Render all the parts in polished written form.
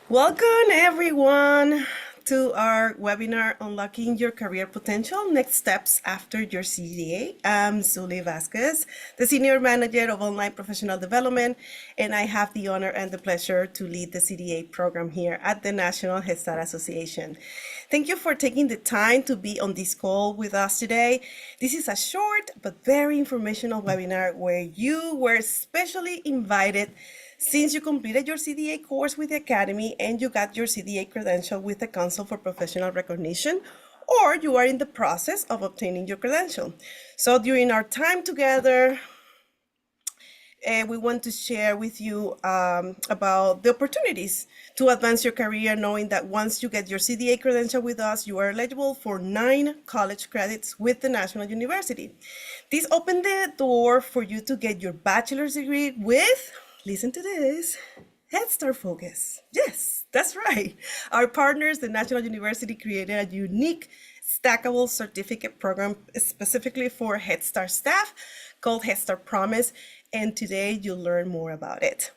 Welcome, everyone, to our webinar, Unlocking Your Career Potential, Next Steps After Your CDA. I'm Zuly Vasquez, the Senior Manager of Online Professional Development, and I have the honor and the pleasure to lead the CDA program here at the National Head Start Association. Thank you for taking the time to be on this call with us today. This is a short but very informational webinar where you were specially invited since you completed your CDA course with the Academy and you got your CDA credential with the Council for Professional Recognition, or you are in the process of obtaining your credential. So during our time together, we want to share with you about the opportunities to advance your career, knowing that once you get your CDA credential with us, you are eligible for 9 college credits with the National University. This opened the door for you to get your bachelor's degree with, listen to this, Head Start focus. Yes, that's right. Our partners, the National University, created a unique stackable certificate program specifically for Head Start staff called Head Start Promise, and today you'll learn more about it.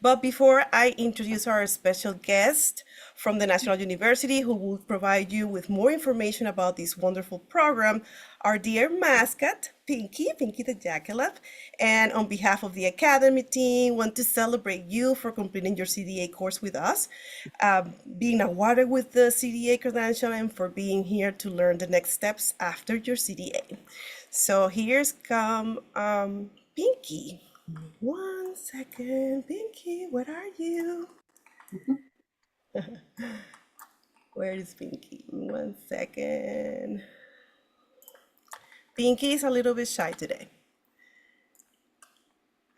But before I introduce our special guest from the National University who will provide you with more information about this wonderful program, our dear mascot, Pinky the Jackalope, and on behalf of the Academy team, want to celebrate you for completing your CDA course with us, being awarded with the CDA credential, and for being here to learn the next steps after your CDA. So here's Pinky. 1 second, Pinky, where are you? Where is Pinky? 1 second. Pinky is a little bit shy today.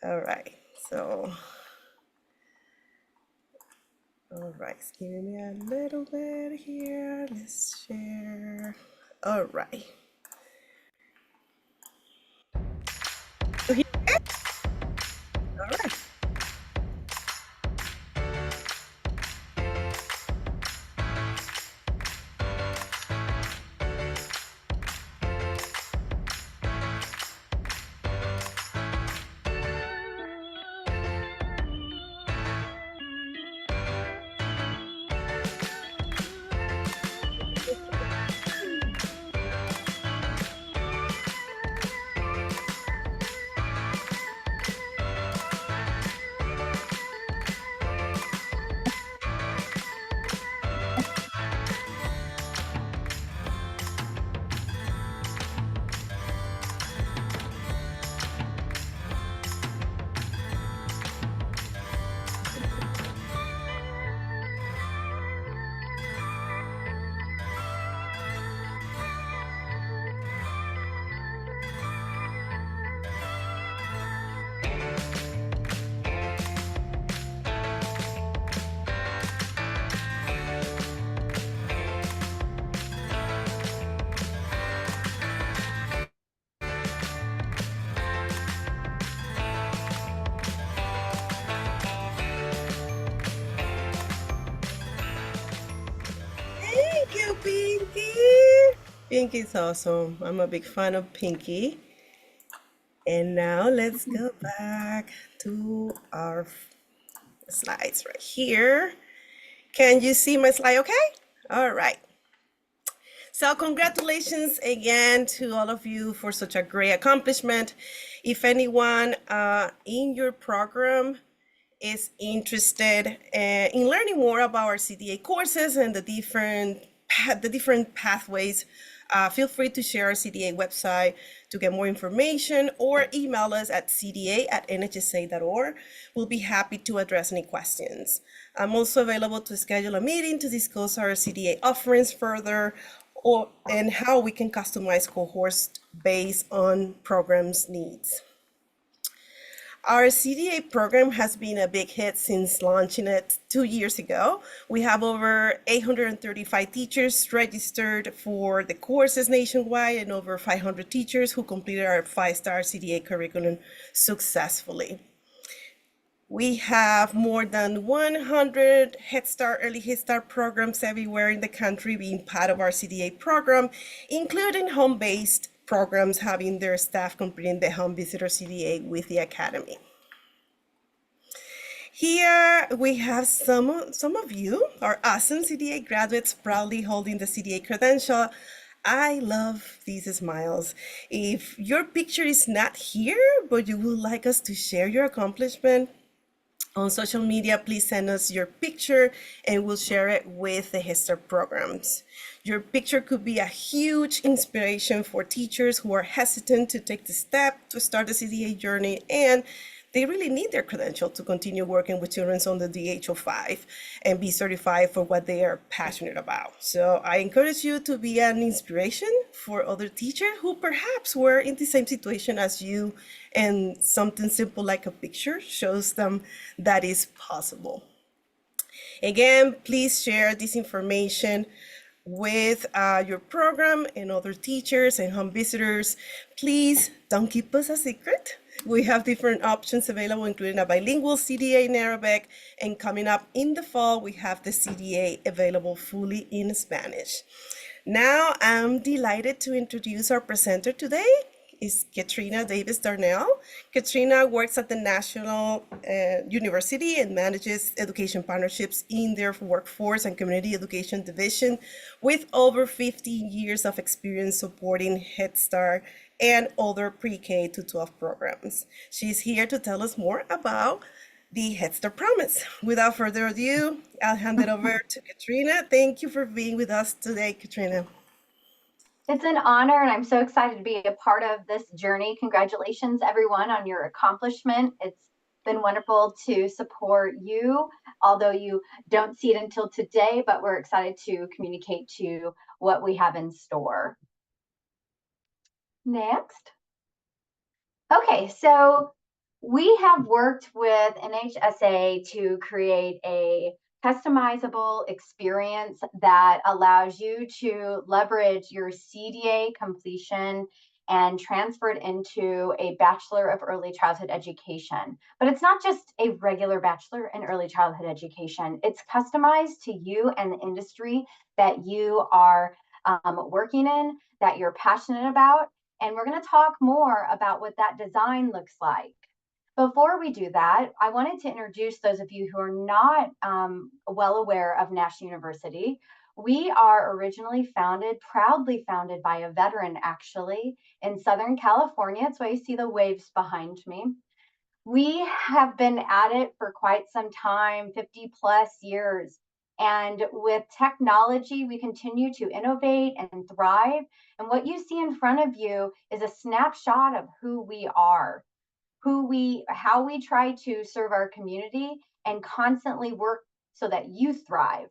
All right, so, all right, give me a little bit here. Let's share. All right. So here, all right. Thank you, Pinky. Pinky's awesome. I'm a big fan of Pinky. And now let's go back to our slides right here. Can you see my slide okay? All right. So congratulations again to all of you for such a great accomplishment. If anyone in your program is interested in learning more about our CDA courses and the different pathways, feel free to share our CDA website to get more information or email us at cda@nhsa.org. We'll be happy to address any questions. I'm also available to schedule a meeting to discuss our CDA offerings further and how we can customize cohorts based on programs' needs. Our CDA program has been a big hit since launching it 2 years ago. We have over 835 teachers registered for the courses nationwide and over 500 teachers who completed our 5-star CDA curriculum successfully. We have more than 100 Head Start, Early Head Start programs everywhere in the country being part of our CDA program, including home-based programs having their staff completing the home visitor CDA with the Academy. Here we have some of you, our awesome CDA graduates proudly holding the CDA credential. I love these smiles. If your picture is not here, but you would like us to share your accomplishment on social media, please send us your picture and we'll share it with the Head Start programs. Your picture could be a huge inspiration for teachers who are hesitant to take the step to start the CDA journey, and they really need their credential to continue working with children under the age of 5 and be certified for what they are passionate about. So I encourage you to be an inspiration for other teachers who perhaps were in the same situation as you, and something simple like a picture shows them that is possible. Again, please share this information with your program and other teachers and home visitors. Please don't keep us a secret. We have different options available, including a bilingual CDA in Arabic, and coming up in the fall, we have the CDA available fully in Spanish. Now, I'm delighted to introduce our presenter today. Is Katrina Davis Darnell. Katrina works at the National University and manages education partnerships in their workforce and community education division, with over 15 years of experience supporting Head Start and other pre-K to 12 programs. She's here to tell us more about the Head Start Promise. Without further ado, I'll hand it over to Katrina. Thank you for being with us today, Katrina. It's an honor, and I'm so excited to be a part of this journey. Congratulations, everyone, on your accomplishment. It's been wonderful to support you, although you don't see it until today, but we're excited to communicate to you what we have in store. Next. Okay, so we have worked with NHSA to create a customizable experience that allows you to leverage your CDA completion and transfer it into a Bachelor of Early Childhood Education. But it's not just a regular Bachelor in Early Childhood Education. It's customized to you and the industry that you are working in, that you're passionate about. And we're going to talk more about what that design looks like. Before we do that, I wanted to introduce those of you who are not well aware of National University. We are originally proudly founded by a veteran, actually, in Southern California. That's why you see the waves behind me. We have been at it for quite some time, 50 plus years. And with technology, we continue to innovate and thrive. And what you see in front of you is a snapshot of who we are, how we try to serve our community and constantly work so that you thrive,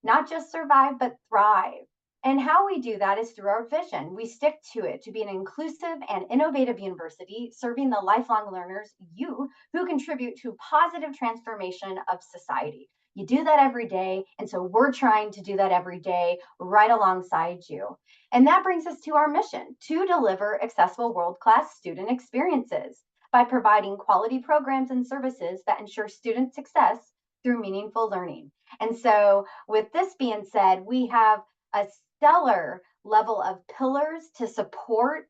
not just survive, but thrive. And how we do that is through our vision. We stick to it to be an inclusive and innovative university, serving the lifelong learners, you, who contribute to positive transformation of society. You do that every day, and so we're trying to do that every day right alongside you. And that brings us to our mission, to deliver accessible world-class student experiences by providing quality programs and services that ensure student success through meaningful learning. And so with this being said, we have a stellar level of pillars to support.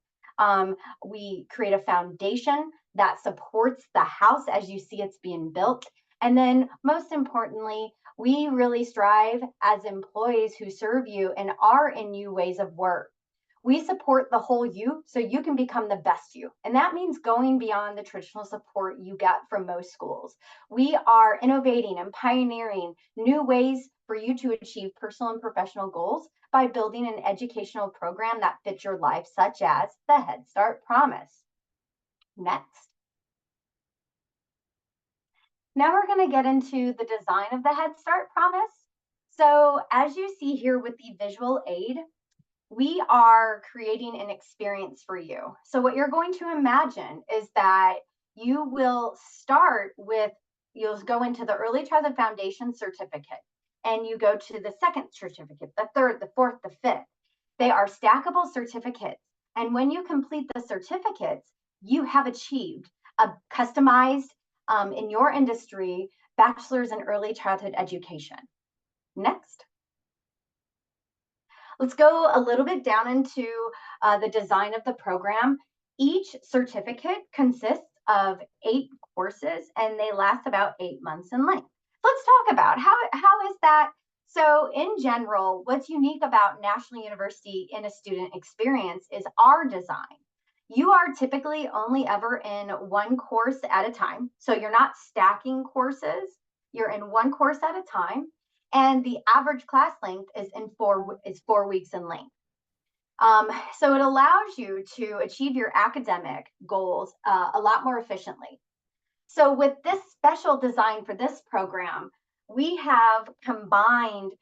We create a foundation that supports the house as you see it's being built. And then most importantly, we really strive as employees who serve you and are in new ways of work. We support the whole you so you can become the best you. And that means going beyond the traditional support you get from most schools. We are innovating and pioneering new ways for you to achieve personal and professional goals by building an educational program that fits your life, such as the Head Start Promise. Next. Now we're going to get into the design of the Head Start Promise. So as you see here with the visual aid, we are creating an experience for you. So what you're going to imagine is that you will start with, you'll go into the Early Childhood Foundation certificate, and you go to the second certificate, the third, the fourth, the fifth. They are stackable certificates. And when you complete the certificates, you have achieved a customized, in your industry, bachelor's in early childhood education. Next. Let's go a little bit down into the design of the program. Each certificate consists of 8 courses, and they last about 8 months in length. Let's talk about how is that. So in general, what's unique about National University in a student experience is our design. You are typically only ever in one course at a time. So you're not stacking courses. You're in one course at a time. And the average class length is 4 weeks in length. So it allows you to achieve your academic goals a lot more efficiently. So with this special design for this program, we have combined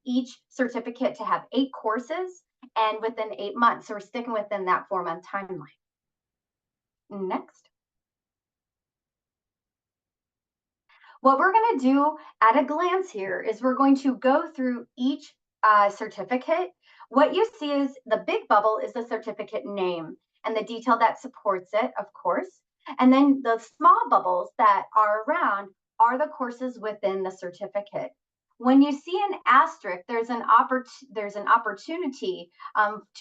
each certificate to have 8 courses and within 8 months. So we're sticking within that 4-month timeline. Next. What we're going to do at a glance here is we're going to go through each certificate. What you see is the big bubble is the certificate name and the detail that supports it, of course. And then the small bubbles that are around are the courses within the certificate. When you see an asterisk, there's an opportunity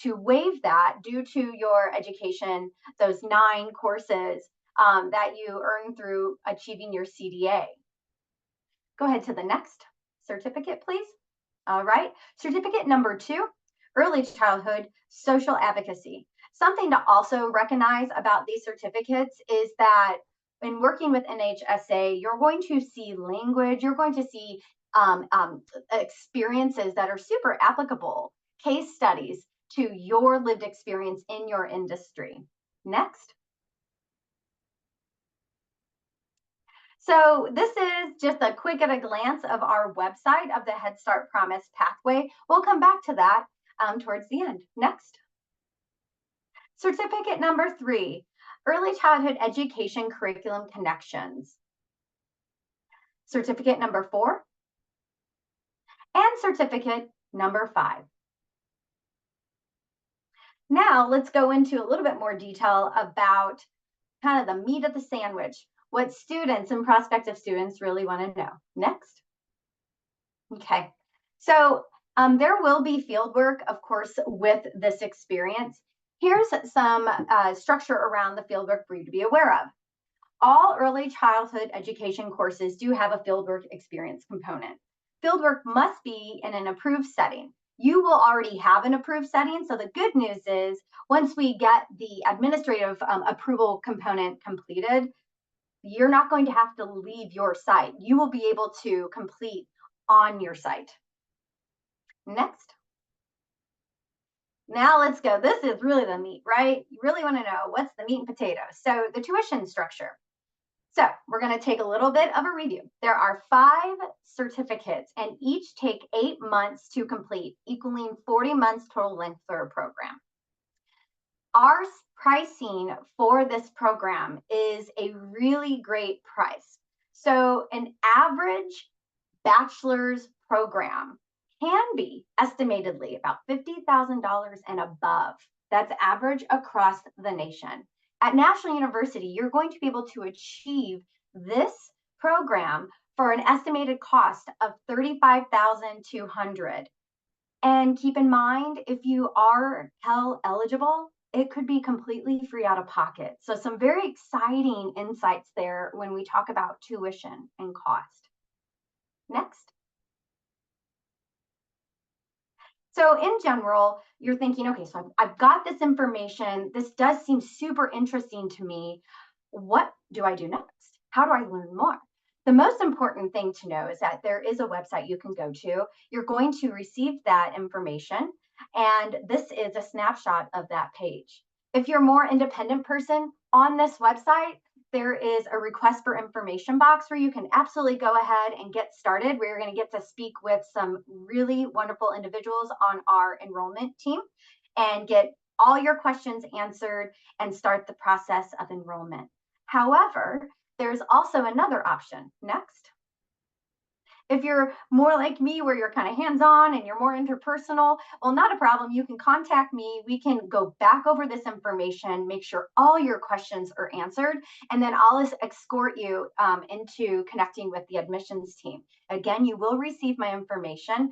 to waive that due to your education, those 9 courses that you earn through achieving your CDA. Go ahead to the next certificate, please. All right, certificate number 2, early childhood social advocacy. Something to also recognize about these certificates is that in working with NHSA, you're going to see language, you're going to see experiences that are super applicable, case studies to your lived experience in your industry. Next. So this is just a quick at a glance of our website of the Head Start Promise pathway. We'll come back to that towards the end. Next. Certificate number 3, Early Childhood Education Curriculum Connections. Certificate number 4, and certificate number 5. Now let's go into a little bit more detail about kind of the meat of the sandwich, what students and prospective students really want to know. Next. Okay, so there will be field work, of course, with this experience. Here's some structure around the fieldwork for you to be aware of. All early childhood education courses do have a fieldwork experience component. Fieldwork must be in an approved setting. You will already have an approved setting, so the good news is once we get the administrative approval component completed, you're not going to have to leave your site. You will be able to complete on your site. Next. Now let's go. This is really the meat, right? You really want to know what's the meat and potatoes. So the tuition structure. So we're going to take a little bit of a review. There are 5 certificates and each take 8 months to complete, equaling 40 months total length for a program. Our pricing for this program is a really great price. So an average bachelor's program can be estimatedly about $50,000 and above. That's average across the nation. At National University, you're going to be able to achieve this program for an estimated cost of $35,200. And keep in mind, if you are Pell eligible, it could be completely free out of pocket. So some very exciting insights there when we talk about tuition and cost. Next. So in general, you're thinking, okay, so I've got this information. This does seem super interesting to me. What do I do next? How do I learn more? The most important thing to know is that there is a website you can go to. You're going to receive that information, and this is a snapshot of that page. If you're a more independent person, on this website, there is a request for information box where you can absolutely go ahead and get started. We're going to get to speak with some really wonderful individuals on our enrollment team and get all your questions answered and start the process of enrollment. However, there's also another option. Next. If you're more like me, where you're kind of hands-on and you're more interpersonal, well, not a problem. You can contact me. We can go back over this information, make sure all your questions are answered, and then I'll escort you into connecting with the admissions team. Again, you will receive my information,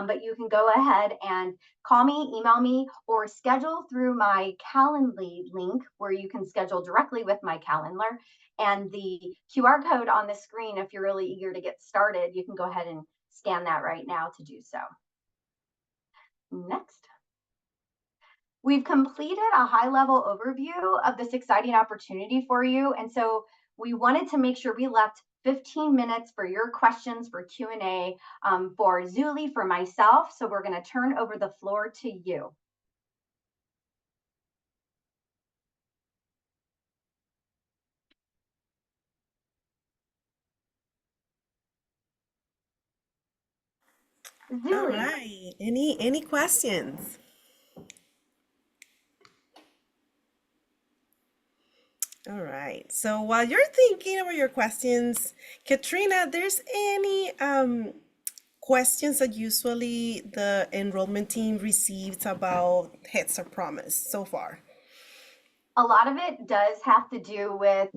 but you can go ahead and call me, email me, or schedule through my Calendly link where you can schedule directly with my calendar. And the QR code on the screen, if you're really eager to get started, you can go ahead and scan that right now to do so. Next. We've completed a high-level overview of this exciting opportunity for you. And so we wanted to make sure we left 15 minutes for your questions for Q&A for Zuli, for myself. So we're going to turn over the floor to you. Zuli. All right. Any questions? All right. So while you're thinking about your questions, Katrina, there's any questions that usually the enrollment team receives about Head Start Promise so far? A lot of it does have to do with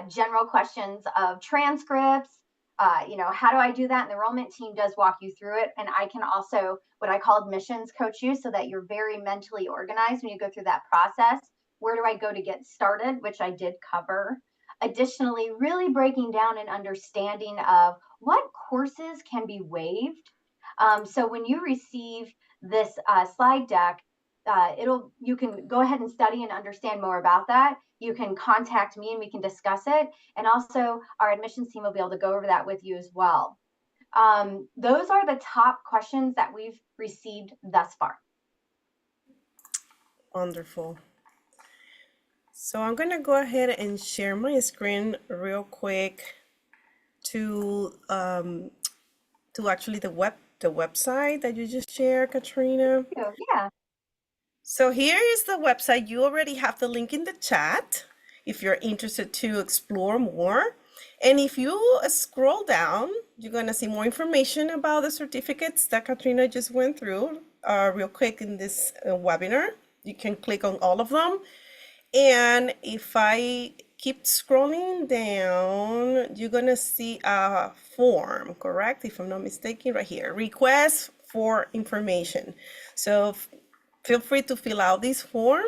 general questions of transcripts. How do I do that? And the enrollment team does walk you through it. And I can also, what I call admissions, coach you so that you're very mentally organized when you go through that process. Where do I go to get started, which I did cover. Additionally, really breaking down an understanding of what courses can be waived. So when you receive this slide deck, you can go ahead and study and understand more about that. You can contact me and we can discuss it. And also our admissions team will be able to go over that with you as well. Those are the top questions that we've received thus far. Wonderful. So I'm going to go ahead and share my screen real quick to actually the website that you just shared, Katrina. Yeah. So here is the website. You already have the link in the chat if you're interested to explore more. And if you scroll down, you're going to see more information about the certificates that Katrina just went through real quick in this webinar. You can click on all of them. And if I keep scrolling down, you're going to see a form, correct? If I'm not mistaken, right here, request for information. So feel free to fill out this form,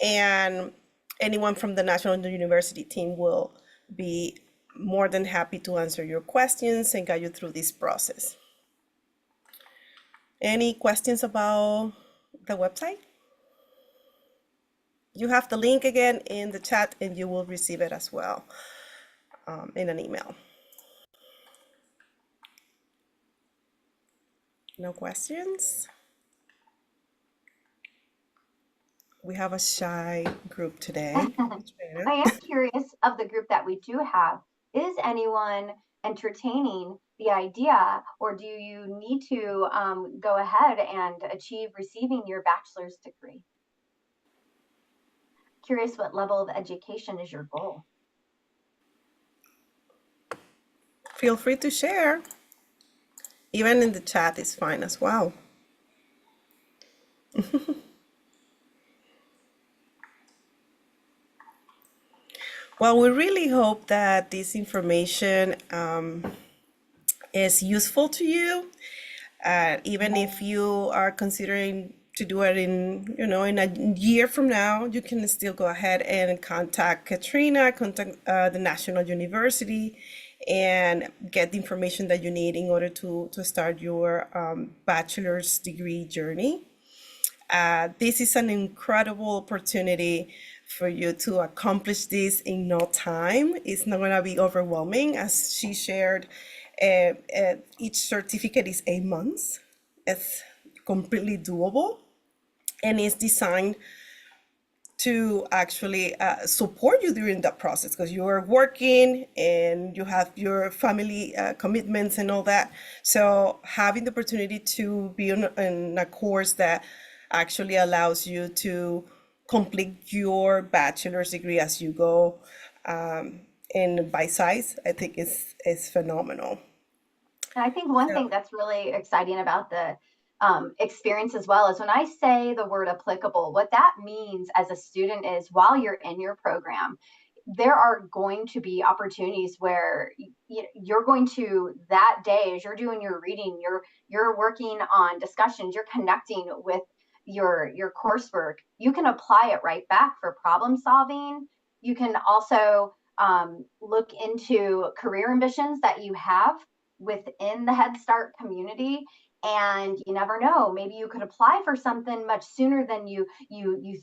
and anyone from the National University team will be more than happy to answer your questions and guide you through this process. Any questions about the website? You have the link again in the chat and you will receive it as well in an email. No questions? We have a shy group today. I am curious of the group that we do have. Is anyone entertaining the idea, or do you need to go ahead and achieve receiving your bachelor's degree? Curious what level of education is your goal? Feel free to share. Even in the chat is fine as well. Well, we really hope that this information is useful to you. Even if you are considering to do it in a year from now, you can still go ahead and contact Katrina, contact the National University, and get the information that you need in order to start your bachelor's degree journey. This is an incredible opportunity for you to accomplish this in no time. It's not going to be overwhelming. As she shared, each certificate is 8 months. It's completely doable, and it's designed to actually support you during that process, because you're working and you have your family commitments and all that. So having the opportunity to be in a course that actually allows you to complete your bachelor's degree as you go in by size, I think is phenomenal. And I think one thing that's really exciting about the experience as well is when I say the word applicable, what that means as a student is while you're in your program, there are going to be opportunities where you're going to, that day, as you're doing your reading, you're working on discussions, you're connecting with your coursework, you can apply it right back for problem solving. You can also look into career ambitions that you have within the Head Start community, and you never know, maybe you could apply for something much sooner than you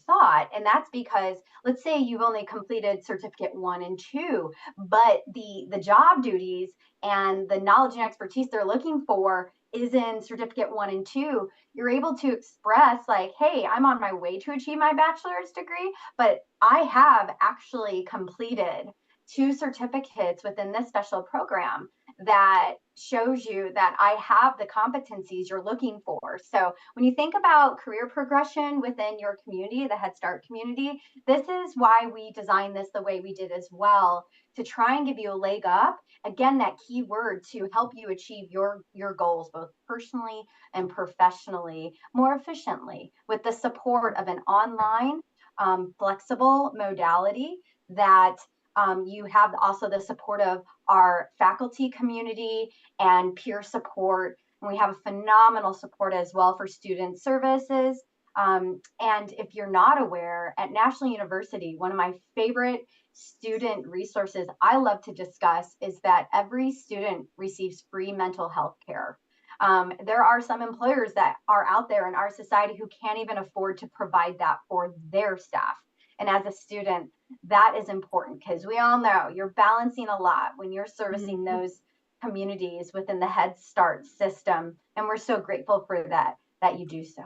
thought. And that's because, let's say you've only completed certificate 1 and 2, but the job duties and the knowledge and expertise they're looking for is in certificate 1 and 2. You're able to express like, hey, I'm on my way to achieve my bachelor's degree, but I have actually completed 2 certificates within this special program that shows you that I have the competencies you're looking for. So when you think about career progression within your community, the Head Start community, this is why we designed this the way we did as well, to try and give you a leg up. Again, that key word, to help you achieve your goals, both personally and professionally, more efficiently, with the support of an online flexible modality that you have also the support of our faculty community and peer support. And we have a phenomenal support as well for student services. And if you're not aware, at National University, one of my favorite student resources I love to discuss is that every student receives free mental health care. There are some employers that are out there in our society who can't even afford to provide that for their staff. And as a student, that is important, because we all know you're balancing a lot when you're servicing those communities within the Head Start system. And we're so grateful for that you do so.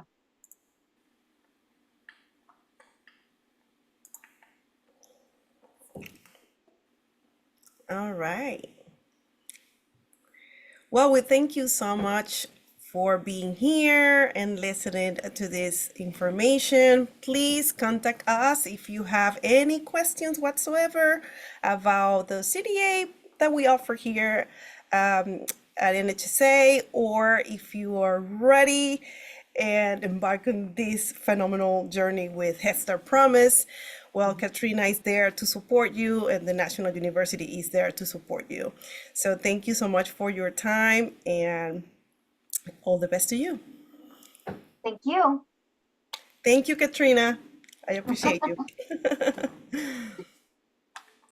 All right. Well, we thank you so much for being here and listening to this information. Please contact us if you have any questions whatsoever about the CDA that we offer here at NHSA, or if you are ready and embark on this phenomenal journey with Head Start Promise. Well, Katrina is there to support you, and the National University is there to support you. So thank you so much for your time, and all the best to you. Thank you. Thank you, Katrina. I appreciate you.